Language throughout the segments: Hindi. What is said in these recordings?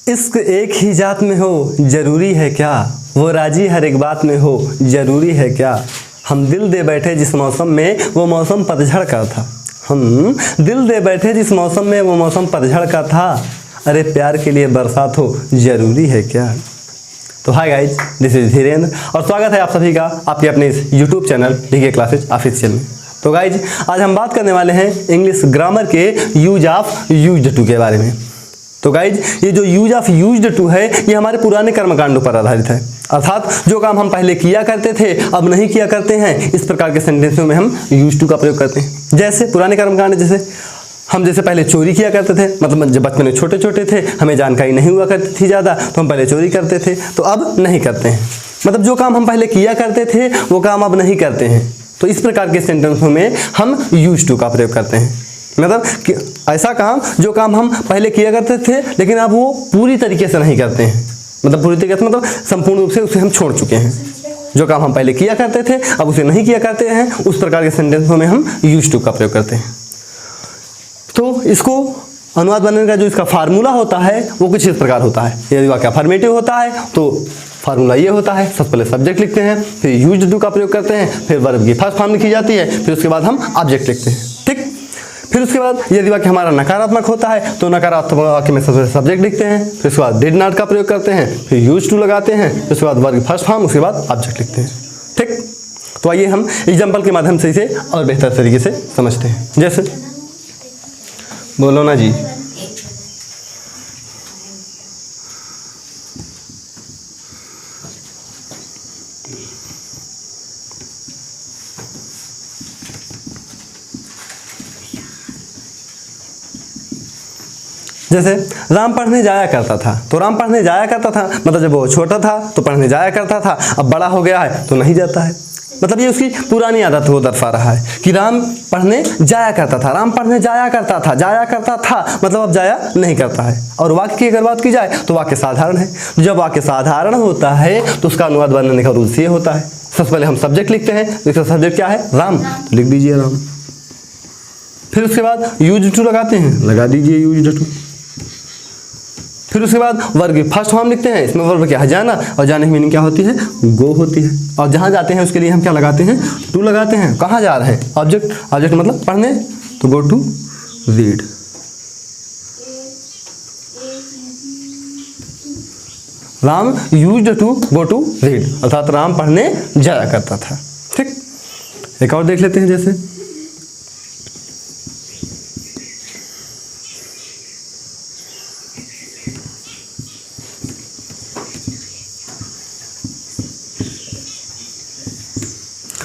इश्क एक ही जात में हो जरूरी है क्या, वो राजी हर एक बात में हो जरूरी है क्या। हम दिल दे बैठे जिस मौसम में वो मौसम पतझड़ का था, हम दिल दे बैठे जिस मौसम में वो मौसम पतझड़ का था। अरे प्यार के लिए बरसात हो जरूरी है क्या। तो hi guys, this is Dhirendra और स्वागत है आप सभी का आपके अपने इस YouTube channel DK classes official में। तो गाइज, आज हम बात करने वाले हैं इंग्लिश ग्रामर के यूज ऑफ यूज्ड टू के बारे में। तो गाइज, ये जो यूज ऑफ यूज्ड टू है ये हमारे पुराने कर्मकांडों पर आधारित है, अर्थात जो काम हम पहले किया करते थे अब नहीं किया करते हैं, इस प्रकार के सेंटेंसों में हम यूज टू का प्रयोग करते हैं। जैसे पुराने कर्मकांड, जैसे पहले चोरी किया करते थे, मतलब जब बचपन में छोटे छोटे थे हमें जानकारी नहीं हुआ करती थी ज़्यादा, तो हम पहले चोरी करते थे, तो अब नहीं करते हैं। मतलब जो काम हम पहले किया करते थे वो काम अब नहीं करते हैं। तो इस प्रकार के सेंटेंसों में हम यूज टू का प्रयोग करते हैं। मतलब कि ऐसा काम जो काम हम पहले किया करते थे लेकिन अब वो पूरी तरीके से नहीं करते हैं, मतलब पूरी तरीके से मतलब संपूर्ण रूप से उसे हम छोड़ चुके हैं। जो काम हम पहले किया करते थे अब उसे नहीं किया करते हैं, उस प्रकार के सेंटेंसों में हम यूज टू का प्रयोग करते हैं। तो इसको अनुवाद बनाने का जो इसका फार्मूला होता है वो कुछ इस प्रकार होता है। यदि वाक्य अफर्मेटिव होता है तो फार्मूला ये होता है, सबसे पहले सब्जेक्ट लिखते हैं, फिर यूज्ड टू का प्रयोग करते हैं, फिर वर्ब की फर्स्ट फॉर्म लिखी जाती है, फिर उसके बाद हम ऑब्जेक्ट लिखते हैं। ठीक, फिर उसके बाद यदि वाक्य हमारा नकारात्मक होता है तो नकारात्मक वाक्य में सबसे सब्जेक्ट लिखते हैं, फिर उसके बाद डिड नॉट का प्रयोग करते हैं, फिर यूज्ड टू लगाते हैं, फिर उसके बाद वर्ब की फर्स्ट फॉर्म, उसके बाद ऑब्जेक्ट लिखते हैं। ठीक, तो आइए हम एग्जाम्पल के माध्यम से इसे और बेहतर तरीके से समझते हैं। जैसे बोलो ना जी। जैसे राम पढ़ने जाया करता था, तो राम पढ़ने जाया करता था मतलब जब वो छोटा था तो पढ़ने जाया करता था, अब बड़ा हो गया है तो नहीं जाता है। मतलब ये उसकी पुरानी आदत वो दर्शा रहा है कि राम पढ़ने जाया करता था, राम पढ़ने जाया करता था, जाया करता था मतलब अब जाया नहीं करता है। और वाक्य की अगर बात की जाए तो वाक्य साधारण है। जब वाक्य साधारण होता है तो उसका अनुवाद बनाने का रूल ये होता है, सबसे पहले हम सब्जेक्ट लिखते हैं, इसका सब्जेक्ट क्या है राम, तो लिख दीजिए राम। फिर उसके बाद यूज्ड टू लगाते हैं, लगा दीजिए यूज्ड टू। फिर उसके बाद वर्ब की फर्स्ट फॉर्म लिखते हैं, इसमें वर्ब क्या है जाना, और जाने की मीनिंग क्या होती है गो होती है। और जहाँ जाते हैं उसके लिए हम क्या लगाते हैं टू लगाते हैं। कहाँ जा रहे हैं ऑब्जेक्ट, ऑब्जेक्ट मतलब पढ़ने, तो go to read. Ram used to go to read, अर्थात राम पढ़ने जाया करता था। ठीक, एक और देख लेते हैं। जैसे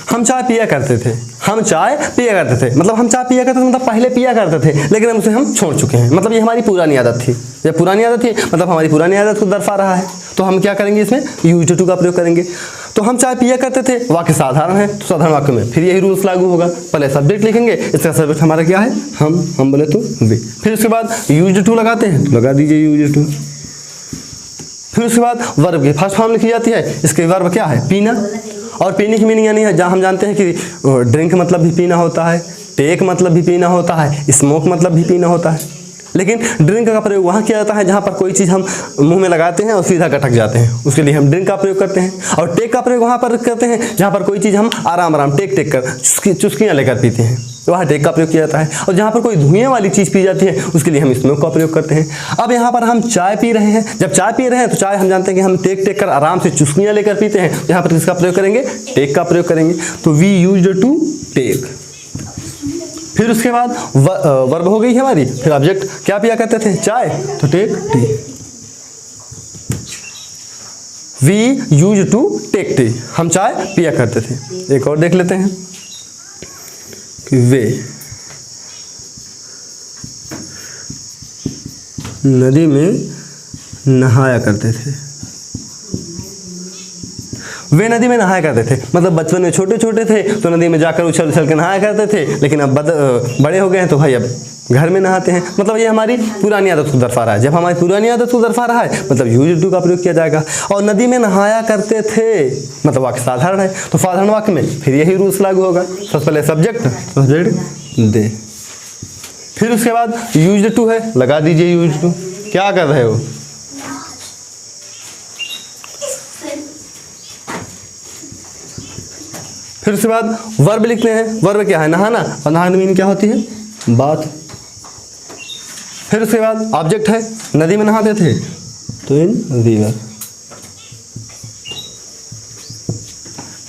हम चाय पिया करते थे, हम चाय पिया करते थे मतलब हम चाय पिया करते थे मतलब पहले पिया करते थे लेकिन हम उसे हम छोड़ चुके हैं। मतलब ये हमारी पुरानी आदत थी, ये पुरानी आदत थी मतलब हमारी पुरानी आदत को दर्शा रहा है। तो हम क्या करेंगे, इसमें यूज्ड टू का प्रयोग करेंगे। तो हम चाय पिया करते थे, वाक्य साधारण है तो साधारण वाक्य में फिर यही रूल्स लागू होगा। पहले सब्जेक्ट लिखेंगे, इसका सब्जेक्ट हमारा क्या है हम बोले तो वे। फिर उसके बाद यूज्ड टू लगाते हैं, तो लगा दीजिए यूज्ड टू। फिर उसके बाद वर्ब की फर्स्ट फॉर्म लिखी जाती है, इसके वर्ब क्या है पीना। और पीने की मीनिंग यानी है जहाँ हम जानते हैं कि ड्रिंक मतलब भी पीना होता है, टेक मतलब भी पीना होता है, स्मोक मतलब भी पीना होता है। लेकिन ड्रिंक का प्रयोग वहाँ किया जाता है जहाँ पर कोई चीज़ हम मुंह में लगाते हैं और सीधा गटक जाते हैं, उसके लिए हम ड्रिंक का प्रयोग करते हैं। और टेक का प्रयोग वहाँ पर करते हैं जहाँ पर कोई चीज़ हम आराम आराम टेक टेक कर चुस्कियाँ लेकर पीते हैं, वहाँ टेक का प्रयोग किया जाता है। और जहाँ पर कोई धुएं वाली चीज़ पी जाती है उसके लिए हम स्मोक का प्रयोग करते हैं। अब यहाँ पर हम चाय पी रहे हैं, जब चाय पी रहे हैं तो चाय हम जानते हैं कि हम टेक टेक कर आराम से चुस्कियाँ लेकर पीते हैं, यहाँ पर किसका प्रयोग करेंगे टेक का प्रयोग करेंगे। तो वी यूज्ड टू टेक। फिर उसके बाद वर्ब हो गई हमारी, फिर ऑब्जेक्ट क्या पिया करते थे चाय, तो take tea. We used to take tea, हम चाय पिया करते थे। एक और देख लेते हैं कि वे नदी में नहाया करते थे। वे नदी में नहाया करते थे मतलब बचपन में छोटे छोटे थे तो नदी में जाकर उछल उछल के नहाया करते थे, लेकिन अब बड़े हो गए हैं तो भाई अब घर में नहाते हैं। मतलब ये हमारी पुरानी आदत को दर्शा रहा है। जब हमारी पुरानी आदत को दर्शा रहा है मतलब यूज्ड टू का प्रयोग किया जाएगा। और नदी में नहाया करते थे मतलब वाक्य साधारण है, तो साधारण वाक्य में फिर यही रूल्स लागू होगा। सबसे पहले सब्जेक्ट दे, फिर उसके बाद यूज्ड टू है, लगा दीजिए यूज्ड टू। क्या कर रहे हो, फिर उसके बाद वर्ब लिखते हैं। वर्ब क्या है? नहाना, और नहाने मीन क्या होती है? बाथ। फिर उसके बाद ऑब्जेक्ट है, नदी में नहाते थे तो इन रिवर,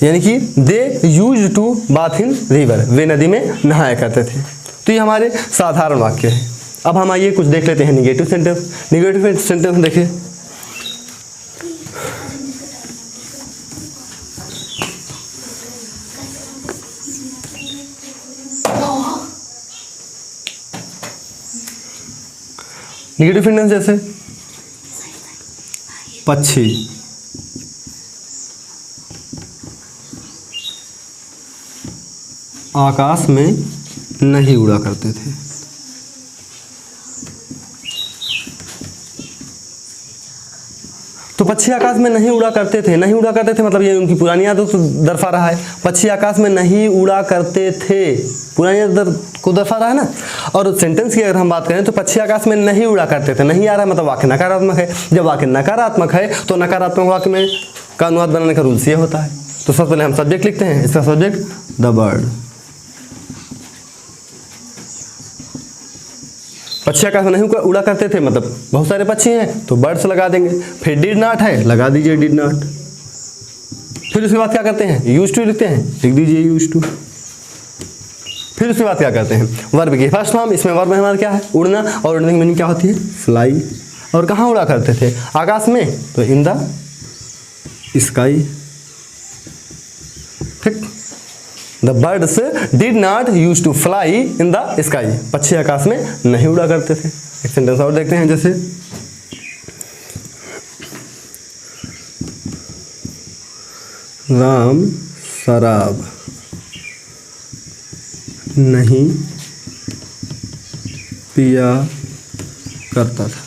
यानी कि they used to bath in river, वे नदी में नहाया करते थे। तो ये हमारे साधारण वाक्य है। अब हम आइए कुछ देख लेते हैं निगेटिव सेंटेंस। निगेटिव सेंटेंस देखिए, निगेटिव सेंटेंस जैसे पक्षी, आकाश में नहीं उड़ा करते थे। तो पक्षी आकाश में नहीं उड़ा करते थे, नहीं उड़ा करते थे मतलब ये उनकी पुरानी आदत को दर्शा रहा है। पक्षी आकाश में नहीं उड़ा करते थे, पुरानी आदत को दर्शा रहा है ना। और सेंटेंस की अगर हम बात करें तो पक्षी आकाश में नहीं उड़ा करते थे, नहीं आ रहा है मतलब वाक्य नकारात्मक है। जब वाक्य नकारात्मक है तो नकारात्मक वाक्य में का अनुवाद बनाने का रूल्स ये होता है। तो सबसे पहले हम सब्जेक्ट लिखते हैं, इसका सब्जेक्ट द बर्ड। पक्षी आकाश में नहीं उड़ा करते थे मतलब बहुत सारे पक्षी हैं तो बर्ड्स लगा देंगे। फिर डिड नॉट है, लगा दीजिए डिड नॉट। फिर उसके बाद क्या करते हैं? यूज्ड टू लिखते हैं, लिख दीजिए यूज्ड टू। फिर उसके बाद क्या करते हैं? वर्ब की फर्स्ट फॉर्म, इसमें वर्ब हमारा क्या है? उड़ना, और उड़ने की मीनिंग क्या होती है? फ्लाई। और कहाँ उड़ा करते थे? आकाश में, तो इन द स्काई। ठीक, the birds did not use to fly in the sky, पक्षी आकाश में नहीं उड़ा करते थे। एक सेंटेंस और देखते हैं, जैसे राम शराब नहीं पिया करता था।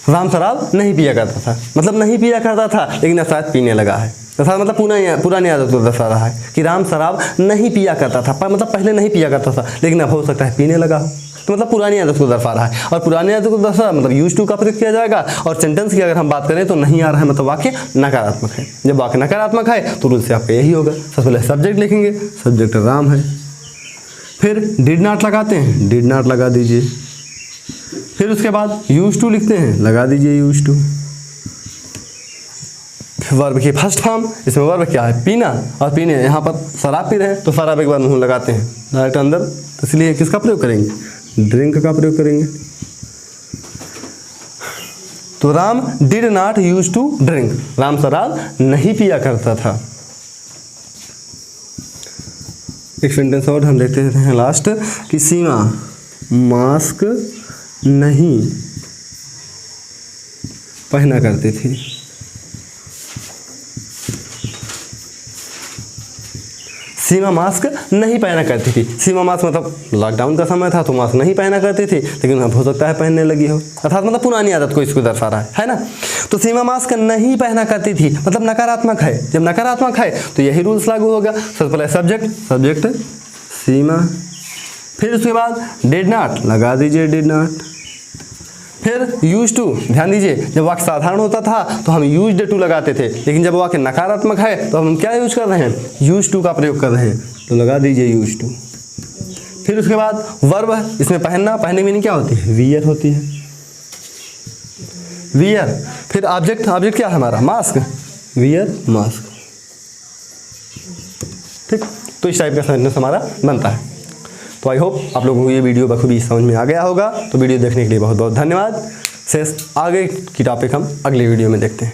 राम शराब नहीं पिया करता था मतलब नहीं पिया करता था लेकिन अब शायद पीने लगा है। अर्थात मतलब पुरानी आदत को दर्शा रहा है कि राम शराब नहीं पिया करता था, मतलब पहले नहीं पिया करता था लेकिन अब हो सकता है पीने लगा हो। तो मतलब पुरानी आदत को दर्शा रहा है। और पुरानी आदत को दर्शा मतलब यूज टू का प्रयोग किया जाएगा। और सेंटेंस की अगर हम बात करें तो नहीं आ रहा है मतलब वाक्य नकारात्मक है। जब वाक्य नकारात्मक है तो रूल से आपका यही होगा, सबसे पहले सब्जेक्ट लिखेंगे, सब्जेक्ट राम है। फिर डिड नॉट लगाते हैं, डिड नॉट लगा दीजिए। फिर उसके बाद यूज टू लिखते हैं, लगा दीजिए यूज टू। वर्ब की फर्स्ट फॉर्म, इसमें वर्ब क्या है? पीना, और पीने यहाँ पर शराब पी रहे हैं तो शराब एक बार मुंह लगाते हैं डायरेक्ट अंदर, तो इसलिए किसका प्रयोग करेंगे? ड्रिंक का प्रयोग करेंगे। तो Ram did not use to drink, Ram शराब नहीं पिया करता था। एक सेंटेंस और हम देखते हैं लास्ट कि सीमा मास्क नहीं पहना करती थी। सीमा मास्क नहीं पहना करती थी। सीमा मास्क मतलब लॉकडाउन का समय था तो मास्क नहीं पहना करती थी लेकिन अब हो सकता है पहनने लगी हो, अर्थात मतलब पुरानी आदत को इसको दर्शा रहा है ना। तो सीमा मास्क नहीं पहना करती थी मतलब नकारात्मक है। जब नकारात्मक है तो यही रूल्स लागू होगा। सबसे पहले सब्जेक्ट, सब्जेक्ट सीमा। फिर उसके बाद डिड नॉट, लगा दीजिए डिड नॉट। फिर यूज टू, ध्यान दीजिए जब वाक्य साधारण होता था तो हम यूज्ड टू लगाते थे, लेकिन जब वाक्य नकारात्मक है तो हम क्या यूज कर रहे हैं? यूज टू का प्रयोग कर रहे हैं, तो लगा दीजिए यूज टू। फिर उसके बाद वर्ब, इसमें पहनना, पहनने मीनिंग क्या होती है? वियर होती है, वियर। फिर ऑब्जेक्ट, ऑब्जेक्ट क्या है हमारा? Mask, wear mask. ठीक, तो इस टाइप का सेंटेंस हमारा बनता है। तो आई होप आप लोगों को ये वीडियो बखूबी समझ में आ गया होगा। तो वीडियो देखने के लिए बहुत बहुत धन्यवाद। शेष आगे की टॉपिक हम अगली वीडियो में देखते हैं।